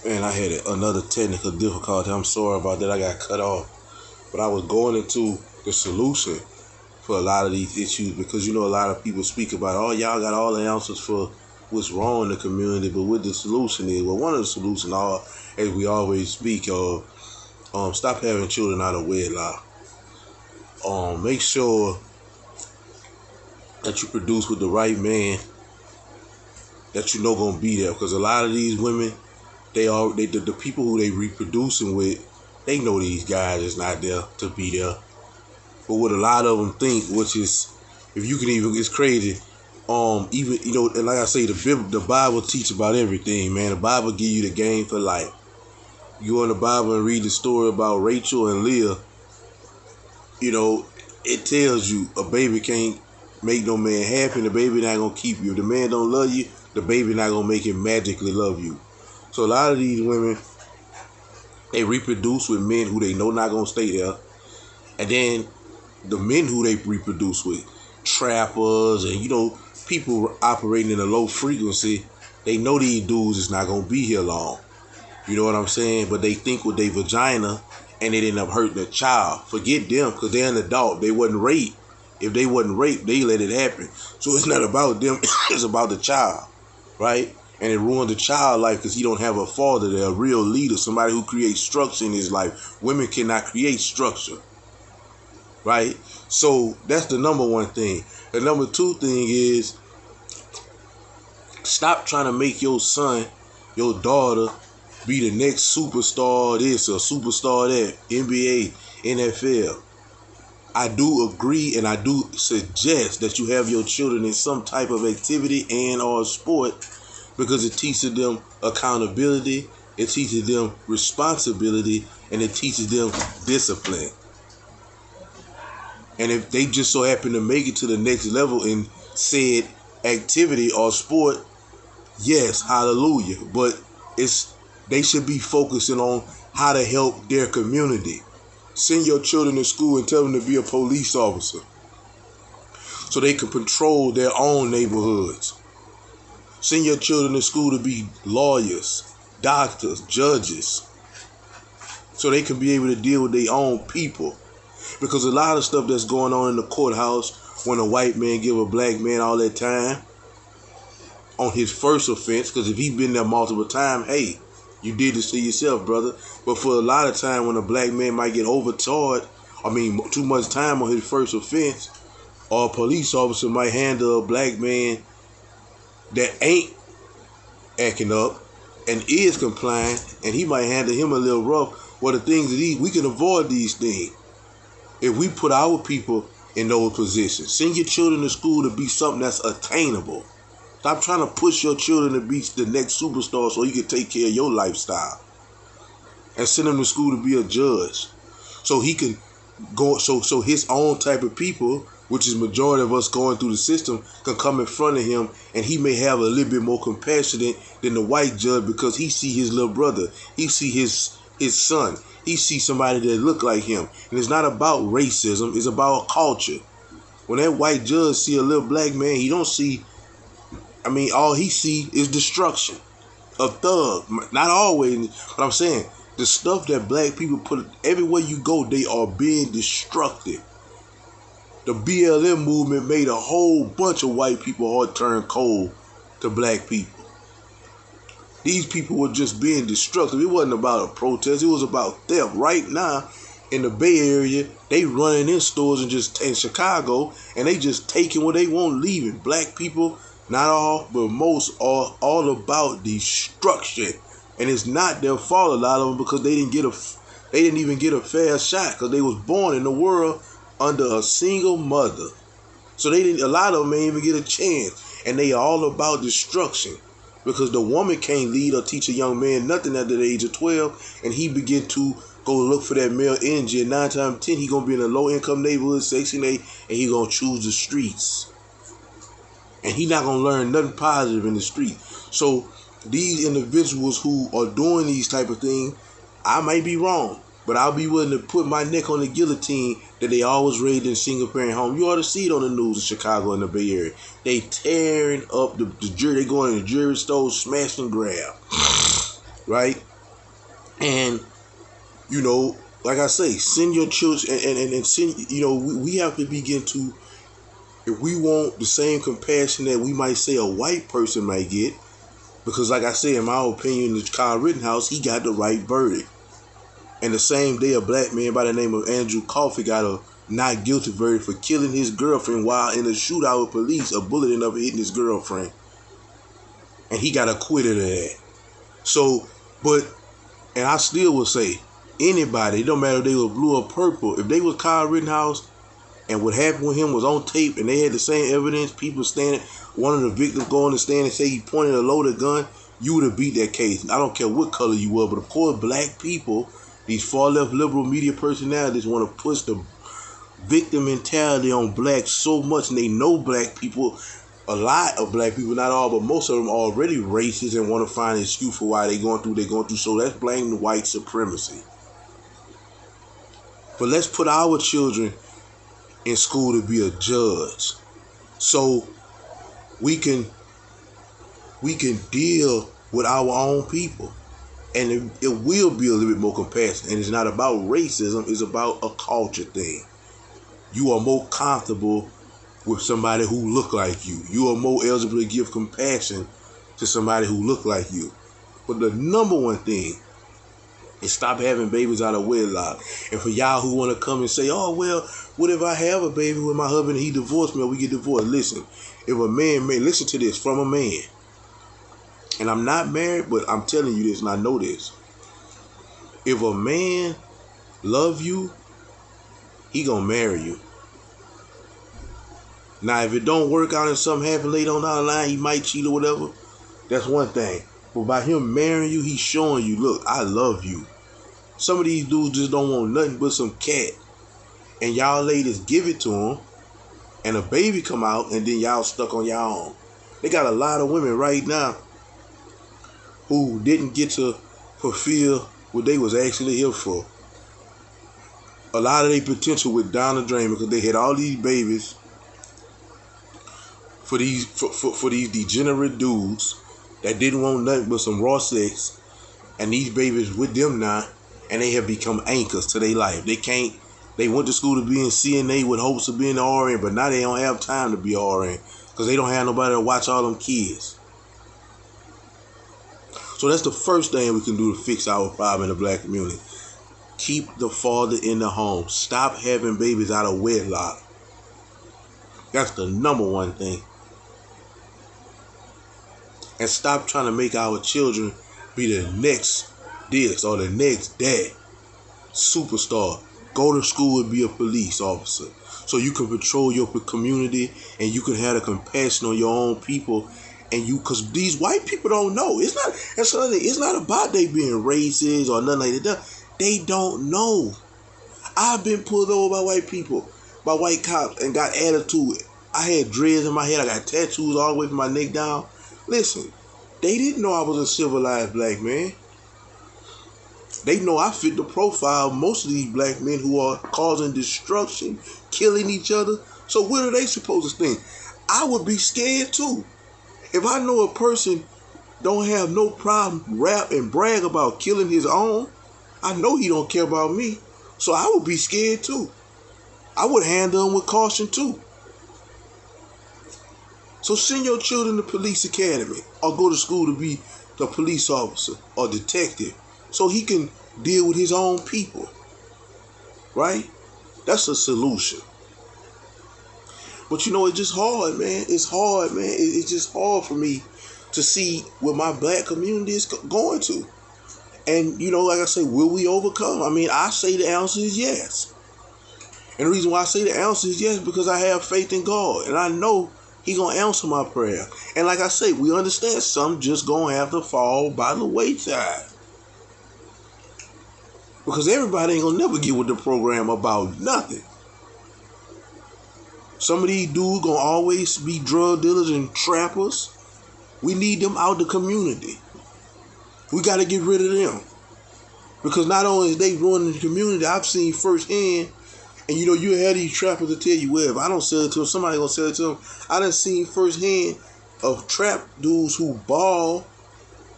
Man, I had another technical difficulty. I'm sorry about that. I got cut off. But I was going into the solution for a lot of these issues because a lot of people speak about, oh, y'all got all the answers for what's wrong in the community, but what the solution is. Well, one of the solutions are, as we always speak of, stop having children out of wedlock. Make sure that you produce with the right man that gonna be there, because a lot of these women, the people who they reproducing with, they know these guys is not there to be there. But what a lot of them think, which is, if you can even, it's crazy. Even and like I say, the Bible teaches about everything, man. The Bible give you the game for life. You go in the Bible and read the story about Rachel and Leah. It tells you a baby can't make no man happy, and the baby not gonna keep you. If the man don't love you, the baby not gonna make him magically love you. So a lot of these women, they reproduce with men who they know not gonna stay there, and then the men who they reproduce with, trappers and people operating in a low frequency, they know these dudes is not gonna be here long. You know what I'm saying? But they think with their vagina, and it end up hurting the child. Forget them, because they're an adult. They wasn't raped. If they wasn't raped, they let it happen. So it's not about them. It's about the child, right? And it ruined the child life because he don't have a father there, a real leader, somebody who creates structure in his life. Women cannot create structure, right? So that's the number one thing. The number two thing is, stop trying to make your son, your daughter, be the next superstar this or superstar that, NBA, NFL. I do agree and I do suggest that you have your children in some type of activity and or sport, because it teaches them accountability, it teaches them responsibility, and it teaches them discipline. And if they just so happen to make it to the next level in said activity or sport, yes, hallelujah. But they should be focusing on how to help their community. Send your children to school and tell them to be a police officer so they can patrol their own neighborhoods. Send your children to school to be lawyers, doctors, judges, so they can be able to deal with their own people. Because a lot of stuff that's going on in the courthouse, when a white man give a black man all that time on his first offense, because if he's been there multiple times, hey, you did this to yourself, brother. But for a lot of time, when a black man might get too much time on his first offense, or a police officer might handle a black man that ain't acting up and is compliant, and he might handle him a little rough. Well, the things that we can avoid these things if we put our people in those positions. Send your children to school to be something that's attainable. Stop trying to push your children to be the next superstar so you can take care of your lifestyle. And send them to school to be a judge, so he can go. So his own type of people, which is majority of us going through the system, can come in front of him, and he may have a little bit more compassionate than the white judge, because he see his little brother, he see his son, he see somebody that look like him. And it's not about racism, it's about culture. When that white judge see a little black man, he don't see, all he see is destruction. A thug. Not always, but I'm saying, the stuff that black people put, everywhere you go, they are being destructive. The BLM movement made a whole bunch of white people heart turn cold to black people. These people were just being destructive. It wasn't about a protest. It was about theft. Right now, in the Bay Area, they running in stores and just in Chicago, and they just taking what they want, leaving. Black people, not all, but most, are all about destruction. And it's not their fault, a lot of them, because they didn't even get a fair shot, because they was born in the world under a single mother. So a lot of them ain't even get a chance. And they are all about destruction. Because the woman can't lead or teach a young man nothing after the age of 12, and he begin to go look for that male energy, and 9 times out of 10, he gonna be in a low income neighborhood, Section 8, and he gonna choose the streets. And he not gonna learn nothing positive in the street. So these individuals who are doing these type of things, I might be wrong, but I'll be willing to put my neck on the guillotine that they always raised in single parent home. You ought to see it on the news in Chicago and the Bay Area. They tearing up the jury. They going in the jury stores, smash and grab, right? And, you know, like I say, send your children and send, you know, we have to begin to, if we want the same compassion that we might say a white person might get, because like I said, in my opinion, the Kyle Rittenhouse, he got the right verdict. And the same day, a black man by the name of Andrew Coffey got a not guilty verdict for killing his girlfriend while in a shootout with police. A bullet ended up hitting his girlfriend. And he got acquitted of that. So, but, and I still will say, anybody, it don't matter if they were blue or purple, if they was Kyle Rittenhouse and what happened with him was on tape and they had the same evidence, people standing, one of the victims go on the stand and say he pointed a loaded gun, you would have beat that case. I don't care what color you were, but of course black people, these far left liberal media personalities want to push the victim mentality on blacks so much, and they know black people, a lot of black people, not all, but most of them are already racist and want to find an excuse for why they're going through. So let's blame the white supremacy. But let's put our children in school to be a judge, so we can deal with our own people, and it will be a little bit more compassionate. And it's not about racism; it's about a culture thing. You are more comfortable with somebody who look like you. You are more eligible to give compassion to somebody who look like you. But the number one thing is stop having babies out of wedlock. And for y'all who want to come and say, oh, well, what if I have a baby with my husband and he divorced me or we get divorced? Listen, if a man, listen to this from a man. And I'm not married, but I'm telling you this and I know this. If a man love you, he gonna marry you. Now, if it don't work out and something happen later on down the line, he might cheat or whatever. That's one thing. But by him marrying you, he's showing you, look, I love you. Some of these dudes just don't want nothing but some cat. And y'all ladies give it to him, and a baby come out, and then y'all stuck on y'all own. They got a lot of women right now who didn't get to fulfill what they was actually here for. A lot of their potential went down the drain because they had all these babies for these degenerate dudes that didn't want nothing but some raw sex, and these babies with them now, and they have become anchors to their life. They went to school to be in CNA with hopes of being an RN, but now they don't have time to be RN because they don't have nobody to watch all them kids. So that's the first thing we can do to fix our problem in the black community. Keep the father in the home. Stop having babies out of wedlock. That's the number one thing. And stop trying to make our children be the next this or the next that. Superstar. Go to school and be a police officer so you can patrol your community and you can have the compassion on your own people. And you, because these white people don't know. It's not about they being racist or nothing like that. They don't know. I've been pulled over by white people, by white cops, and got attitude. I had dreads in my head. I got tattoos all the way from my neck down. Listen, they didn't know I was a civilized black man. They know I fit the profile of most of these black men who are causing destruction, killing each other. So what are they supposed to think? I would be scared too. If I know a person don't have no problem rap and brag about killing his own, I know he don't care about me. So I would be scared too. I would handle him with caution too. So send your children to police academy or go to school to be the police officer or detective so he can deal with his own people. Right? That's a solution. But you know, it's just hard, man. It's hard, man. It's just hard for me to see what my black community is going to. And, you know, like I say, will we overcome? I mean, I say the answer is yes. And the reason why I say the answer is yes because I have faith in God. And I know He going to answer my prayer. And like I say, we understand some just going to have to fall by the wayside. Because everybody ain't going to never get with the program about nothing. Some of these dudes going to always be drug dealers and trappers. We need them out the community. We got to get rid of them. Because not only is they ruining the community, I've seen firsthand, and you know, you have these trappers to tell you, well, if I don't sell it to them, somebody going to sell it to them. I done seen firsthand of trap dudes who ball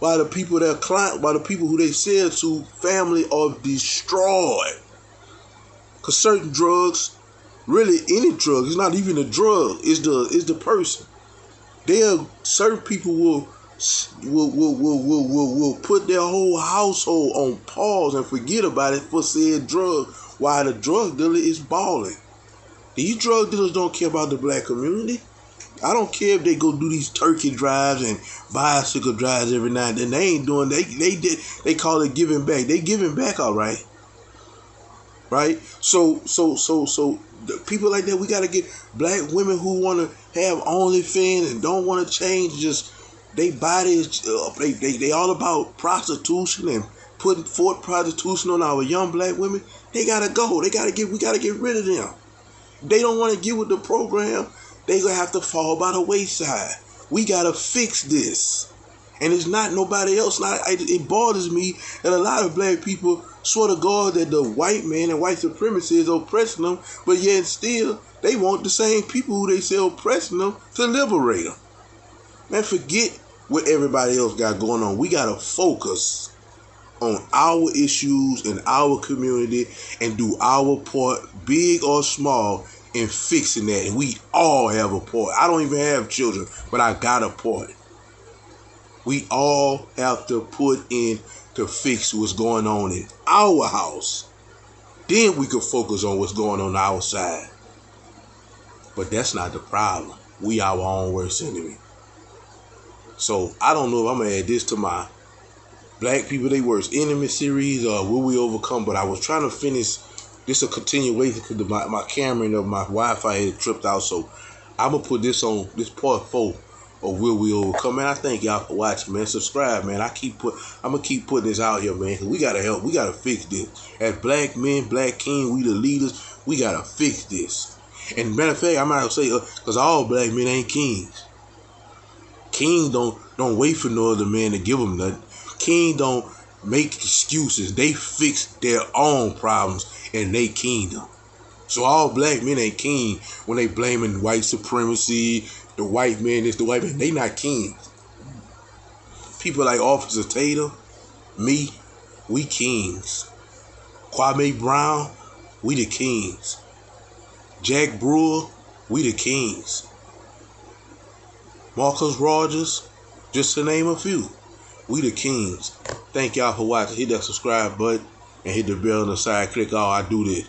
while the people while the people who they sell to, family are destroyed. Cause certain drugs, really any drug, it's not even a drug, it's the person. Certain people will put their whole household on pause and forget about it for said drug, while the drug dealer is balling. These drug dealers don't care about the black community. I don't care if they go do these turkey drives and bicycle drives every night. And they ain't doing. They call it giving back. They giving back, all right. Right. So the people like that, we gotta get black women who want to have OnlyFans and don't want to change. Just they bodies. They all about prostitution and putting forth prostitution on our young black women. They gotta go. We gotta get rid of them. If they don't want to get with the program, they gonna have to fall by the wayside. We gotta fix this, and it's not nobody else. It bothers me that a lot of black people swear to God that the white man and white supremacy is oppressing them, but yet still they want the same people who they say oppressing them to liberate them. Man, forget what everybody else got going on. We gotta focus on our issues in our community and do our part, big or small, in fixing that. And we all have a part. I don't even have children, but I got a part. We all have to put in to fix what's going on in our house. Then we can focus on what's going on outside. But that's not the problem. We our own worst enemy. So I don't know if I'm going to add this to my Black People They Worst Enemy series or Will We Overcome, but I was trying to finish this a continuation because my camera and my Wi-Fi had tripped out. So I'm going to put this on this part 4 of Will We Overcome. Man, I thank y'all for watching, man. Subscribe, man. I'm going to keep putting this out here, man, because we got to help. We got to fix this. As black men, black king, we the leaders, we got to fix this. And matter of fact, I might say, because all black men ain't kings. Kings don't wait for no other man to give them nothing. King don't make excuses. They fix their own problems in their kingdom. So all black men ain't king when they blaming white supremacy, the white man is the white man. They not kings. People like Officer Tatum, me, we kings. Kwame Brown, we the kings. Jack Brewer, we the kings. Marcus Rogers, just to name a few. We the kings. Thank y'all for watching. Hit that subscribe button and hit the bell on the side. Click all. I do this.